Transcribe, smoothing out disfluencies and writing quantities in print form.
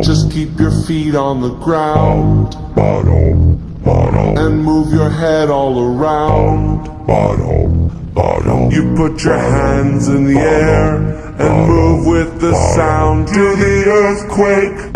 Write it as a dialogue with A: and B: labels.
A: Just keep your feet on the ground and move your head all around. You put your hands in the air and move with the sound to the earthquake.